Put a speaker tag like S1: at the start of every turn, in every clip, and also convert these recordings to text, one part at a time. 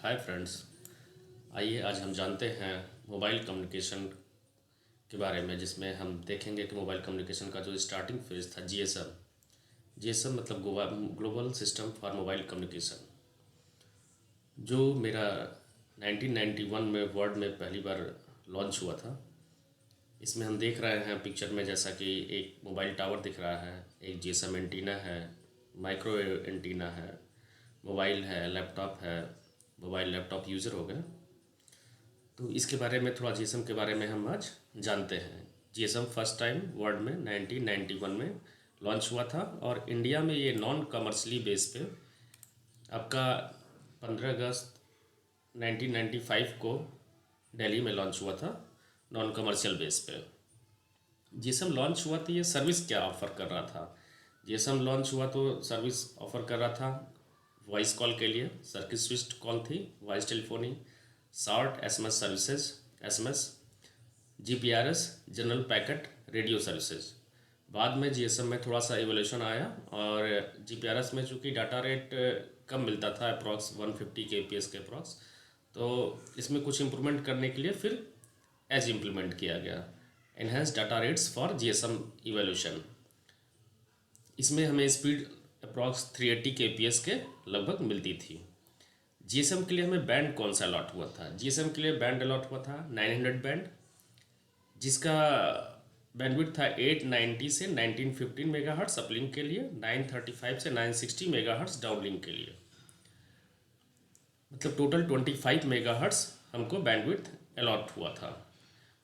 S1: Hi friends. आइए आज हम जानते हैं मोबाइल कम्युनिकेशन के बारे में, जिसमें हम देखेंगे कि मोबाइल कम्युनिकेशन का जो स्टार्टिंग फेज था जीएसएम मतलब global system for mobile communication, जो मेरा 1991 में वर्ल्ड में पहली बार लॉन्च हुआ था। इसमें हम देख रहे हैं पिक्चर में, जैसा कि एक मोबाइल टावर दिख रहा है, एक जीएसएम एंटीना है, माइक्रो एंटीना है, मोबाइल है, लैपटॉप है। मोबाइल लैपटॉप यूज़र हो गए। तो इसके बारे में थोड़ा जीएसएम के बारे में हम आज जानते हैं। जीएसएम फर्स्ट टाइम वर्ल्ड में 1991 में लॉन्च हुआ था, और इंडिया में ये नॉन कमर्शियली बेस पे आपका 15 अगस्त 1995 को दिल्ली में लॉन्च हुआ था, नॉन कमर्शियल बेस पे। जीएसएम लॉन्च हुआ तो ये सर्विस क्या ऑफ़र कर रहा था? जीएसएम लॉन्च हुआ तो सर्विस ऑफ़र कर रहा था वॉइस कॉल के लिए, सर्किट स्विच्ड कॉल थी, voice telephony, short SMS services, SMS, GPRS, general packet radio services. बाद में जीएसएम में थोड़ा सा इवोल्यूशन आया, और जीपीआरएस में चूँकि डाटा रेट कम मिलता था, अप्रॉक्स 150 केपीएस के अप्रॉक्स, तो इसमें कुछ इम्प्रूवमेंट करने के लिए फिर एज इम्प्लीमेंट किया गया, enhance data rates for GSM evolution. इसमें हमें स्पीड अप्रॉक्स 380 केपीएस के लगभग मिलती थी। जीएसएम के लिए हमें बैंड कौन सा अलॉट हुआ था? जीएसएम के लिए बैंड अलॉट हुआ था 900 बैंड, जिसका बैंडविड्थ था 890 से 1915 मेगाहर्ट्ज अपलिंक के लिए, 935 से 960 मेगाहर्ट्ज डाउनलिंक के लिए। मतलब टोटल 25 मेगाहर्ट्ज हमको बैंडविड्थ अलॉट हुआ था।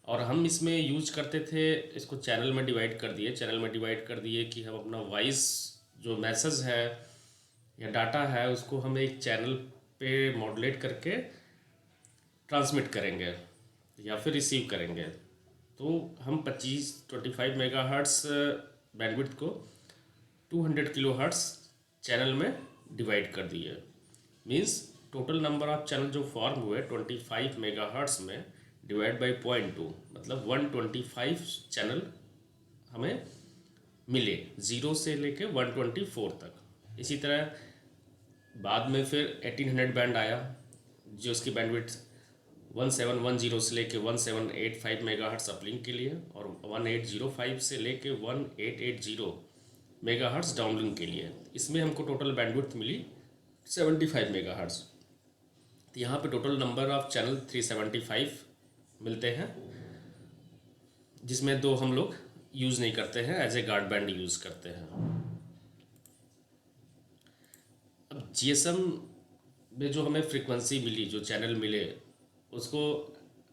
S1: और हम इसमें यूज करते थे, इसको चैनल में डिवाइड कर दिए कि हम अपना वॉइस जो मैसेज है या डाटा है उसको हम एक चैनल पे मॉड्यूलेट करके ट्रांसमिट करेंगे या फिर रिसीव करेंगे। तो हम 25 मेगाहर्ट्ज बैंडविड्थ को 200 किलोहर्ट्ज चैनल में डिवाइड कर दिए। Means total number of channel जो फॉर्म हुए 25 मेगाहर्ट्ज में डिवाइड बाई 0.2, मतलब 125 चैनल हमें मिले, 0 से लेके 124 तक। इसी तरह बाद में फिर 1800 बैंड आया, जो उसकी बैंडविड्थ 1710 से लेके 1785 मेगाहर्ट्ज अपलिंक के लिए, और 1805 से लेके 1880 मेगाहर्ट्ज डाउनलिंक के लिए। इसमें हमको टोटल बैंडविड्थ मिली 75 मेगाहर्ट्ज। तो यहाँ पे टोटल नंबर ऑफ चैनल 375 मिलते हैं, जिसमें दो हम लोग यूज़ नहीं करते हैं, as a guard band use करते हैं। अब जीएसएम में जो हमें फ्रीक्वेंसी मिली, जो चैनल मिले, उसको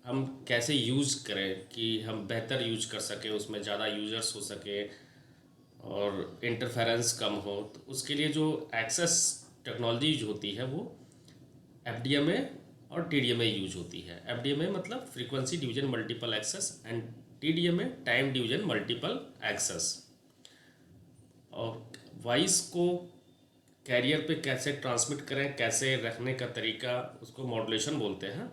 S1: हम कैसे यूज़ करें कि हम बेहतर यूज कर सकें, उसमें ज़्यादा यूजर्स हो सके और इंटरफेरेंस कम हो। तो उसके लिए जो एक्सेस टेक्नोलॉजी होती है वो एफडीएमए और टीडीएमए यूज होती है। एफडीएमए मतलब frequency division multiple access, and TDMA time division multiple access. और वॉइस को कैरियर पे कैसे ट्रांसमिट करें, कैसे रखने का तरीका, उसको मॉड्यूलेशन बोलते हैं।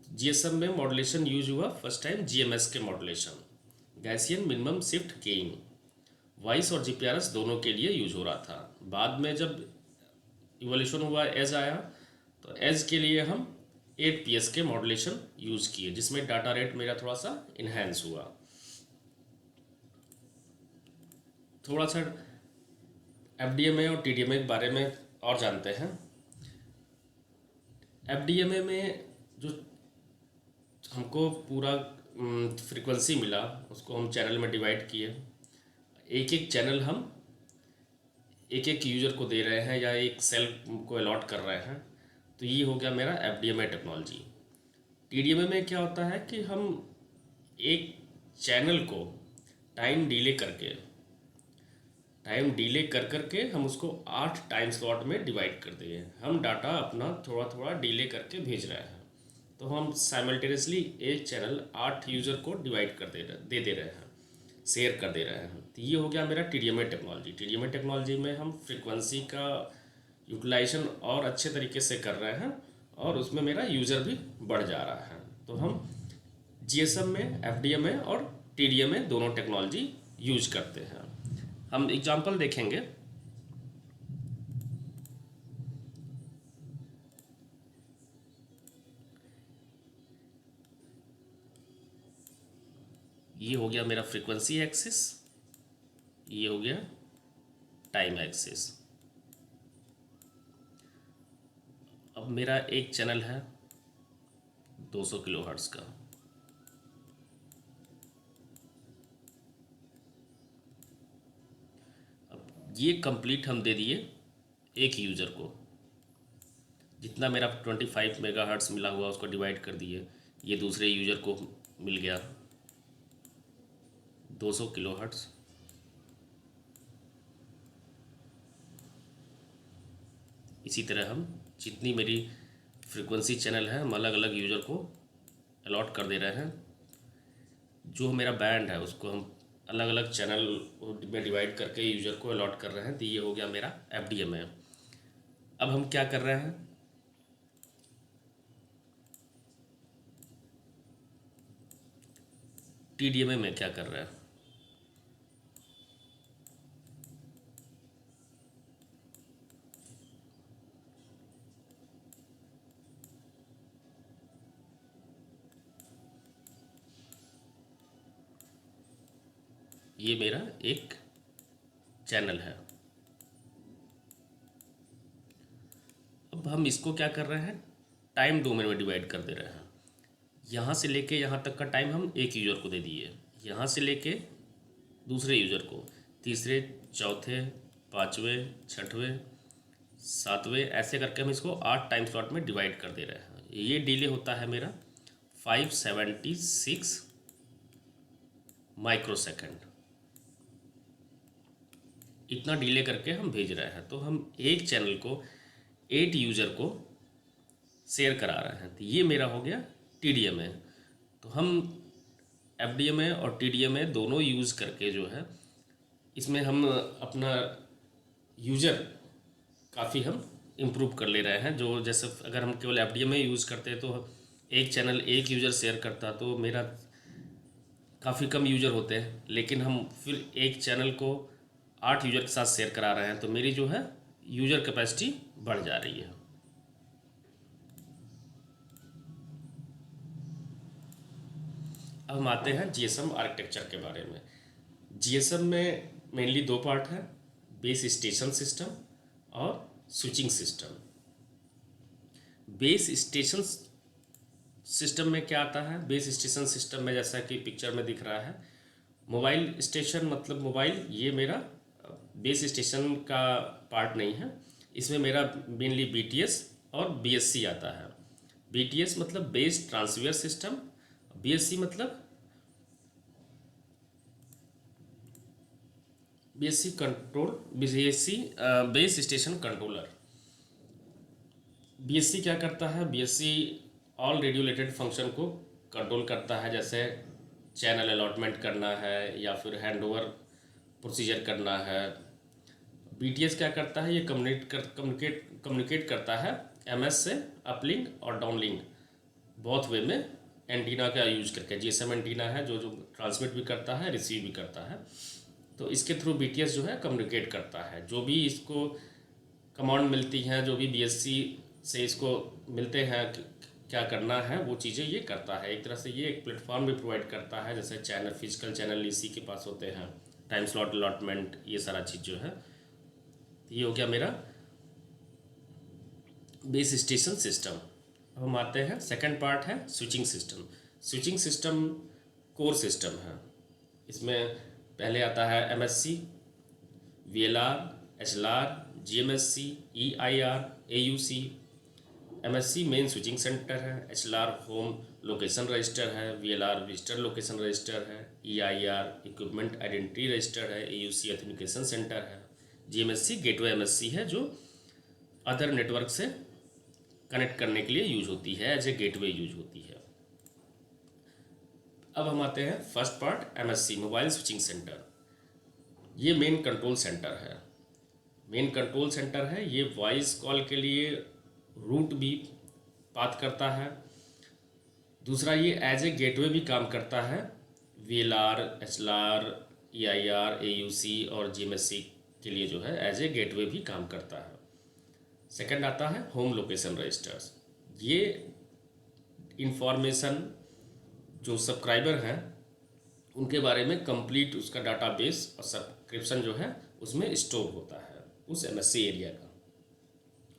S1: जीएसएम में मॉड्यूलेशन यूज हुआ फर्स्ट टाइम जीएमएस के modulation, Gaussian minimum shift keying. Voice और जीपीआरएस दोनों के लिए यूज हो रहा था। बाद में जब इवोल्यूशन हुआ, एज आया, तो एज के लिए हम 8 पीएस के मॉड्यूलेशन यूज़ किए, जिसमें डाटा रेट मेरा थोड़ा सा इन्हेंस हुआ। थोड़ा सा एफडीएमए और टीडीएमए के बारे में और जानते हैं। एफडीएमए में जो हमको पूरा फ्रीक्वेंसी मिला, उसको हम चैनल में डिवाइड किए। एक एक चैनल हम एक एक यूज़र को दे रहे हैं या एक सेल को अलॉट कर रहे हैं। तो ये हो गया मेरा एफडीएमए टेक्नोलॉजी। टीडीएमए में क्या होता है कि हम एक चैनल को टाइम डिले कर करके हम उसको 8 टाइम स्लॉट में डिवाइड कर दिए। हम डाटा अपना थोड़ा थोड़ा डिले करके भेज रहे हैं, तो हम साइमल्टेनियसली एक चैनल 8 यूज़र को डिवाइड कर दे रहे हैं, शेयर कर दे रहे हैं। तो ये हो गया मेरा टीडीएमए टेक्नोलॉजी। टीडीएमए टेक्नोलॉजी में हम फ्रीक्वेंसी का यूटिलाइजेशन और अच्छे तरीके से कर रहे हैं, और उसमें मेरा यूज़र भी बढ़ जा रहा है। तो हम जीएसएम में एफडीएमए और टीडीएमए दोनों टेक्नोलॉजी यूज करते हैं। हम एग्जांपल देखेंगे। ये हो गया मेरा फ्रीक्वेंसी एक्सिस, ये हो गया टाइम एक्सिस। अब मेरा एक चैनल है 200 किलोहर्ट्ज़ का। अब ये कंप्लीट हम दे दिए एक यूज़र को, जितना मेरा 25 मेगाहर्ट्ज़ मिला हुआ उसको डिवाइड कर दिए, ये दूसरे यूज़र को मिल गया 200 किलोहर्ट्ज़। इसी तरह हम जितनी मेरी फ्रीक्वेंसी चैनल है हम अलग अलग यूज़र को अलॉट कर दे रहे हैं। जो मेरा बैंड है उसको हम अलग अलग चैनल में डिवाइड करके यूज़र को अलॉट कर रहे हैं। तो ये हो गया मेरा FDMA। अब हम क्या कर रहे हैं, TDMA में क्या कर रहे हैं। ये मेरा एक चैनल है। अब हम इसको क्या कर रहे हैं, टाइम डोमेन में डिवाइड कर दे रहे हैं। यहाँ से लेके यहाँ तक का टाइम हम एक यूज़र को दे दिए, यहाँ से लेके दूसरे यूज़र को, तीसरे, चौथे, पाँचवें, छठवें, सातवें, ऐसे करके हम इसको 8 टाइम स्लॉट में डिवाइड कर दे रहे हैं। ये डिले होता है मेरा 576 माइक्रोसेकंड। इतना डिले करके हम भेज रहे हैं। तो हम एक चैनल को 8 यूज़र को शेयर करा रहे हैं। तो ये मेरा हो गया TDMA। तो हम FDMA और TDMA दोनों यूज़ करके जो है इसमें हम अपना यूज़र काफ़ी हम इम्प्रूव कर ले रहे हैं। जो जैसे अगर हम केवल FDMA यूज़ करते तो एक चैनल एक यूज़र शेयर करता तो मेरा काफ़ी कम यूज़र होते हैं, लेकिन हम फिर एक चैनल को 8 यूज़र के साथ शेयर करा रहे हैं तो मेरी जो है यूज़र कैपेसिटी बढ़ जा रही है। अब हम आते हैं GSM आर्किटेक्चर के बारे में। GSM में मेनली 2 पार्ट है, बेस स्टेशन सिस्टम और switching system. Base station system में क्या आता है, बेस स्टेशन सिस्टम में जैसा कि पिक्चर में दिख रहा है, मोबाइल स्टेशन मतलब मोबाइल, ये मेरा बेस स्टेशन का पार्ट नहीं है। इसमें मेरा मेनली BTS और BSC आता है। BTS मतलब बेस ट्रांसफर सिस्टम, BSC मतलब BSC control, BSC base station controller. BSC क्या करता है, BSC all radio related function को कंट्रोल करता है, जैसे चैनल अलॉटमेंट करना है या फिर हैंडओवर प्रोसीजर करना है। BTS क्या करता है, ये कम्युनिकेट करता है MS से अपलिंक और डाउनलिंक बहुत वे में एंटीना का यूज करके। GSM एंटीना है जो ट्रांसमिट भी करता है, रिसीव भी करता है। तो इसके थ्रू BTS जो है कम्युनिकेट करता है। जो भी इसको कमांड मिलती हैं, जो भी BSC से इसको मिलते हैं क्या करना है, वो चीज़ें ये करता है। एक तरह से ये एक प्लेटफॉर्म भी प्रोवाइड करता है, जैसे चैनल, फिजिकल चैनल इसी के पास होते हैं, टाइम स्लॉट अलॉटमेंट, ये सारा चीज़ जो है। ये हो गया मेरा बेस स्टेशन सिस्टम। अब हम आते हैं, सेकंड पार्ट है switching system. Switching system core system है। इसमें पहले आता है MSC, VLR, HLR, GMSC, EIR, AUC। MSC main switching centre है, HLR होम लोकेशन रजिस्टर है, VLR विजिटर लोकेशन रजिस्टर है, EIR इक्विपमेंट आइडेंटिटी रजिस्टर है, AUC ऑथेंटिकेशन सेंटर है, GMSC गेटवे MSC है जो अदर नेटवर्क से कनेक्ट करने के लिए यूज होती है, एज ए गेटवे यूज होती है। अब हम आते हैं first part, MSC mobile switching centre. ये मेन कंट्रोल सेंटर है। मेन कंट्रोल सेंटर है, ये वॉइस कॉल के लिए रूट भी बात करता है। दूसरा, ये एज ए गेटवे भी काम करता है, VLR, HLR, EIR, AUC और GMSC के लिए जो है एज ए गेटवे भी काम करता है। सेकंड आता है होम लोकेशन रजिस्टर्स। ये इंफॉर्मेशन जो सब्सक्राइबर हैं उनके बारे में कंप्लीट उसका डाटाबेस और सब्सक्रिप्शन जो है उसमें स्टोर होता है उस एमएससी एरिया का।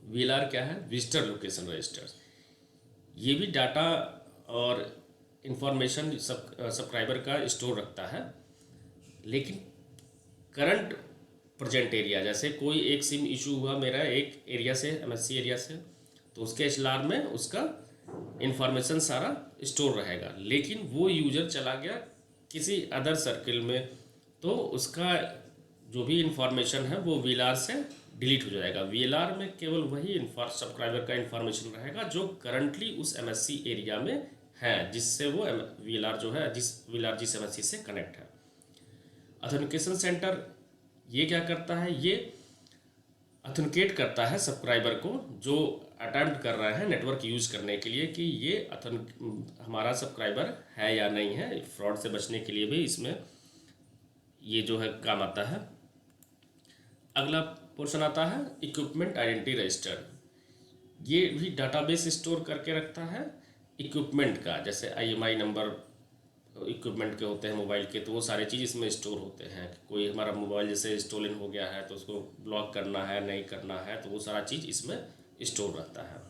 S1: वीएलआर क्या है? Visitor location registers. ये भी डाटा और इंफॉर्मेशन सब्सक्राइबर का स्टोर रखता है, लेकिन करंट प्रेजेंट एरिया, जैसे कोई एक सिम इशू हुआ मेरा एक एरिया से, एमएससी एरिया से, तो उसके एचएलआर में उसका इंफॉर्मेशन सारा स्टोर रहेगा। लेकिन वो यूजर चला गया किसी अदर सर्किल में, तो उसका जो भी इंफॉर्मेशन है वो वीएलआर से डिलीट हो जाएगा। वीएलआर में केवल वही सब्सक्राइबर का इंफॉर्मेशन रहेगा जो करंटली उस एमएससी एरिया में है, जिससे वो वीएलआर जो है, वीएलआर जिस एमएससी से कनेक्ट है। ऑथेंटिकेशन सेंटर ये क्या करता है? ये ऑथेंटिकेट करता है सब्सक्राइबर को जो अटेम्प्ट कर रहा है नेटवर्क यूज करने के लिए कि ये हमारा सब्सक्राइबर है या नहीं है। फ्रॉड से बचने के लिए भी इसमें ये जो है काम आता है। अगला पोर्शन आता है इक्विपमेंट आइडेंटिटी रजिस्टर। ये भी डाटाबेस स्टोर करके रखता है इक्विपमेंट का, जैसे आईएमआई नंबर इक्विपमेंट के होते हैं मोबाइल के, तो वो सारे चीज़ इसमें स्टोर होते हैं। कोई हमारा मोबाइल जैसे स्टोलन हो गया है तो उसको ब्लॉक करना है, नहीं करना है, तो वो सारा चीज़ इसमें स्टोर रहता है।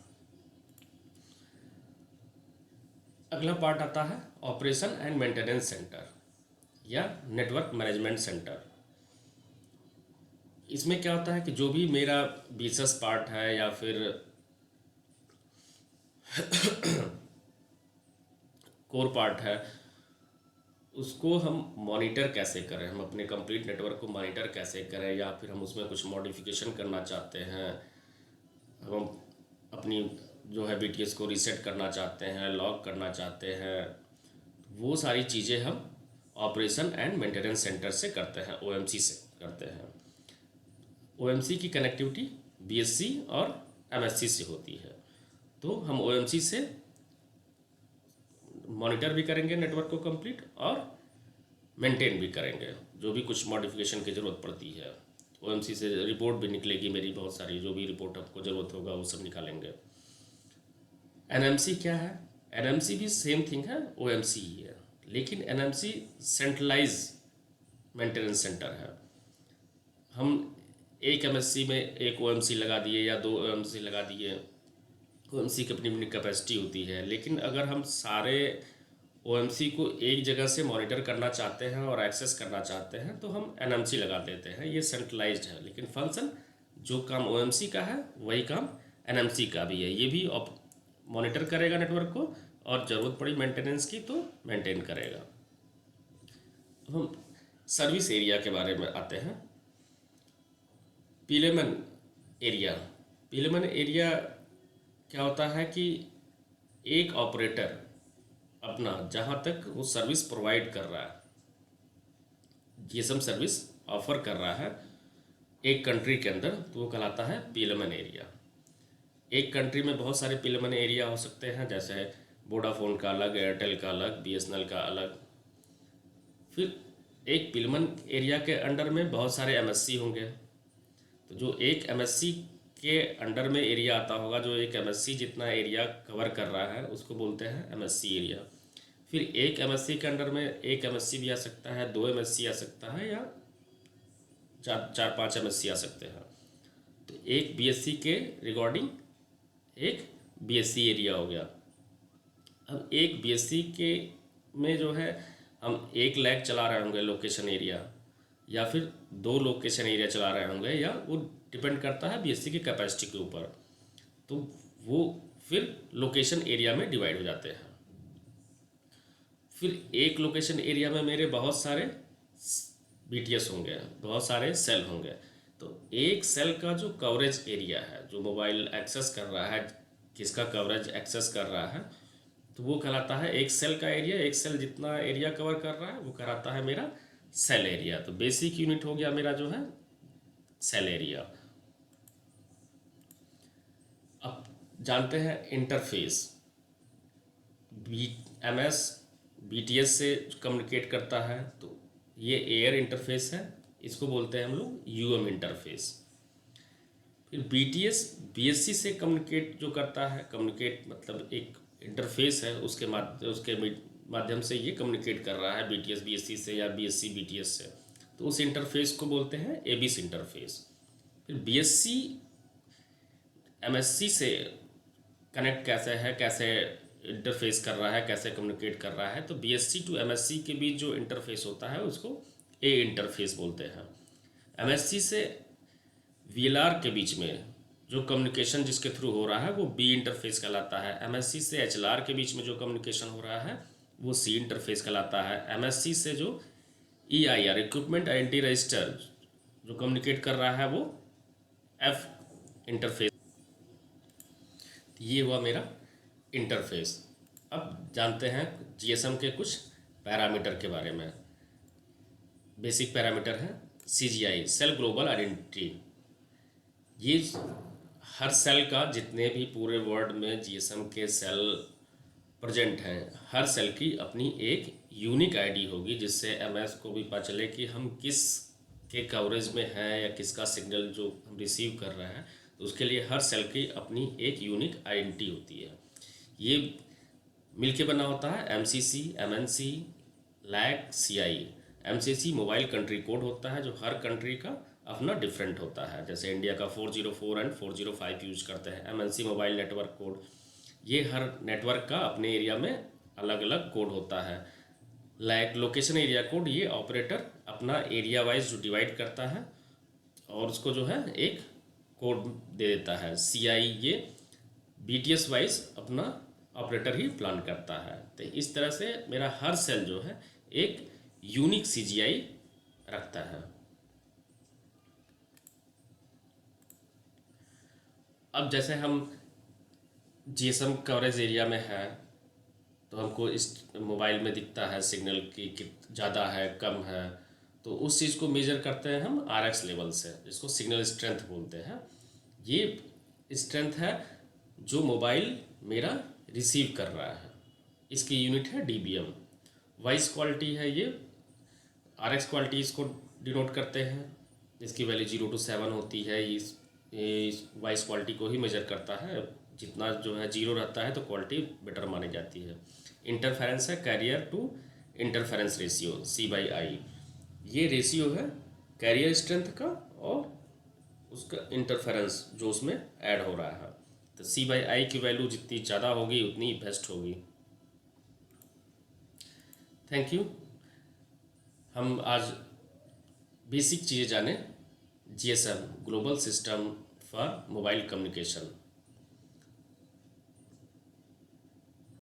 S1: अगला पार्ट आता है ऑपरेशन एंड मेंटेनेंस सेंटर या नेटवर्क मैनेजमेंट सेंटर। इसमें क्या होता है कि जो भी मेरा बिजनेस पार्ट है या फिर कोर पार्ट है, उसको हम मॉनिटर कैसे करें, हम अपने कंप्लीट नेटवर्क को मॉनिटर कैसे करें, या फिर हम उसमें कुछ मॉडिफिकेशन करना चाहते हैं, हम अपनी जो है बीटीएस को रीसेट करना चाहते हैं, लॉक करना चाहते हैं, वो सारी चीज़ें हम ऑपरेशन एंड मेंटेनेंस सेंटर से करते हैं, ओएमसी से करते हैं। ओएमसी की कनेक्टिविटी बीएससी और एमएससी से होती है, तो हम ओएमसी से मॉनिटर भी करेंगे नेटवर्क को कंप्लीट और मेंटेन भी करेंगे जो भी कुछ मॉडिफिकेशन की ज़रूरत पड़ती है। ओएमसी से रिपोर्ट भी निकलेगी मेरी बहुत सारी, जो भी रिपोर्ट आपको ज़रूरत होगा वो सब निकालेंगे। एनएमसी क्या है? एनएमसी भी सेम थिंग है, ओएमसी ही है, लेकिन एनएमसी सेंट्रलाइज मेंटेनेंस सेंटर है। हम एक एमएससी में एक ओएमसी लगा दिए या दो ओएमसी लगा दिए, ओएमसी की अपनी अपनी कैपेसिटी होती है, लेकिन अगर हम सारे ओएमसी को एक जगह से मॉनिटर करना चाहते हैं और एक्सेस करना चाहते हैं तो हम एनएमसी लगा देते हैं। ये सेंट्रलाइज्ड है, लेकिन फंक्शन जो काम ओएमसी का है वही काम एनएमसी का भी है। ये भी मॉनिटर करेगा नेटवर्क को और ज़रूरत पड़ी मेंटेनेंस की तो मेंटेन करेगा। हम सर्विस एरिया के बारे में आते हैं। पीलेमन एरिया। पीलेमन एरिया क्या होता है कि एक ऑपरेटर अपना जहाँ तक वो सर्विस प्रोवाइड कर रहा है, जीएसएम सर्विस ऑफर कर रहा है एक कंट्री के अंदर, तो वो कहलाता है पीलेमन एरिया। एक कंट्री में बहुत सारे पीलेमन एरिया हो सकते हैं, जैसे वोडाफोन का अलग, एयरटेल का अलग, बीएसएनएल का अलग। फिर एक पीलेमन एरिया के अंडर में बहुत सारे एमएससी होंगे, तो जो एक एमएससी के अंडर में एरिया आता होगा, जो एक एमएससी जितना एरिया कवर कर रहा है उसको बोलते हैं एमएससी एरिया। फिर एक एमएससी के अंडर में एक एमएससी भी आ सकता है, दो एमएससी आ सकता है, या चार पांच एमएससी आ सकते हैं। तो एक बीएससी के रिगार्डिंग एक बीएससी एरिया हो गया। अब एक बीएससी के में जो है हम एक लैग चला रहे होंगे लोकेशन एरिया, या फिर दो लोकेशन एरिया चला रहे होंगे, या वो डिपेंड करता है बीएससी की कैपेसिटी के ऊपर, तो वो फिर लोकेशन एरिया में डिवाइड हो जाते हैं। फिर एक लोकेशन एरिया में मेरे बहुत सारे बीटीएस होंगे, बहुत सारे सेल होंगे, तो एक सेल का जो कवरेज एरिया है, जो मोबाइल एक्सेस कर रहा है, किसका कवरेज एक्सेस कर रहा है, तो वो कहलाता है एक सेल का एरिया। एक सेल जितना एरिया कवर कर रहा है वो कहलाता है मेरा सेल एरिया। तो बेसिक यूनिट हो गया मेरा जो है सेल एरिया। अब जानते हैं इंटरफेस। एमएस बीटीएस से कम्युनिकेट करता है, तो ये एयर इंटरफेस है, इसको बोलते हैं हम लोग यूएम इंटरफेस। फिर बीटीएस बीएससी से कम्युनिकेट जो करता है, कम्युनिकेट मतलब एक इंटरफेस है, उसके माध्यम से ये कम्युनिकेट कर रहा है BTS BSC से या BSC BTS से, तो उस इंटरफेस को बोलते हैं एबिस इंटरफेस। फिर BSC MSC से कनेक्ट कैसे है, कैसे इंटरफेस कर रहा है, कैसे कम्युनिकेट कर रहा है, तो BSC टू MSC के बीच जो इंटरफेस होता है उसको A इंटरफेस बोलते हैं। MSC से VLR के बीच में जो कम्युनिकेशन जिसके थ्रू हो रहा है वो B इंटरफेस कहलाता है। MSC से HLR के बीच में जो कम्युनिकेशन हो रहा है वो C इंटरफेस कहलाता है। MSC से जो EIR इक्विपमेंट आइडेंटिटी रजिस्टर जो कम्युनिकेट कर रहा है वो F इंटरफेस। ये हुआ मेरा इंटरफेस। अब जानते हैं GSM के कुछ पैरामीटर के बारे में। बेसिक पैरामीटर है CGI, सेल ग्लोबल आइडेंटिटी। ये हर सेल का, जितने भी पूरे वर्ल्ड में GSM के सेल प्रेजेंट हैं, हर सेल की अपनी एक यूनिक आईडी होगी, जिससे MS को भी पता चले कि हम किस के कवरेज में हैं या किसका सिग्नल जो हम रिसीव कर रहे हैं। तो उसके लिए हर सेल की अपनी एक यूनिक आइडेंटिटी होती है। ये मिलके बना होता है MCC, MNC, LAC, CI। MCC mobile country code होता है जो हर कंट्री का अपना डिफरेंट होता है। जैसे इंडिया का 404 एंड 405 यूज करते हैं। MNC मोबाइल नेटवर्क कोड, ये हर नेटवर्क का अपने एरिया में अलग अलग कोड होता है। LAC लोकेशन एरिया कोड, ये ऑपरेटर अपना एरिया वाइज जो डिवाइड करता है और उसको जो है एक कोड दे देता है। CI ये BTS वाइज अपना ऑपरेटर ही प्लान करता है। तो इस तरह से मेरा हर सेल जो है एक यूनिक CGI रखता है। अब जैसे हम GSM कवरेज एरिया में है तो हमको इस मोबाइल में दिखता है सिग्नल की ज़्यादा है कम है, तो उस चीज़ को मेजर करते हैं हम RX लेवल से, जिसको सिग्नल स्ट्रेंथ बोलते हैं। ये स्ट्रेंथ है जो मोबाइल मेरा रिसीव कर रहा है, इसकी यूनिट है dBm। वॉइस क्वालिटी है ये, RX क्वालिटी इसको डिनोट करते हैं, इसकी वैल्यू 0 to 7 होती है। इस वॉइस क्वालिटी को ही मेजर करता है। जितना जो है 0 रहता है तो क्वालिटी बेटर मानी जाती है। इंटरफेरेंस है career to interference ratio C/I। ये रेशियो है कैरियर स्ट्रेंथ का और उसका इंटरफेरेंस जो उसमें ऐड हो रहा है। तो C/I की वैल्यू जितनी ज़्यादा होगी उतनी बेस्ट होगी। Thank you. हम आज बेसिक चीज़ें जाने GSM, global system for mobile communication.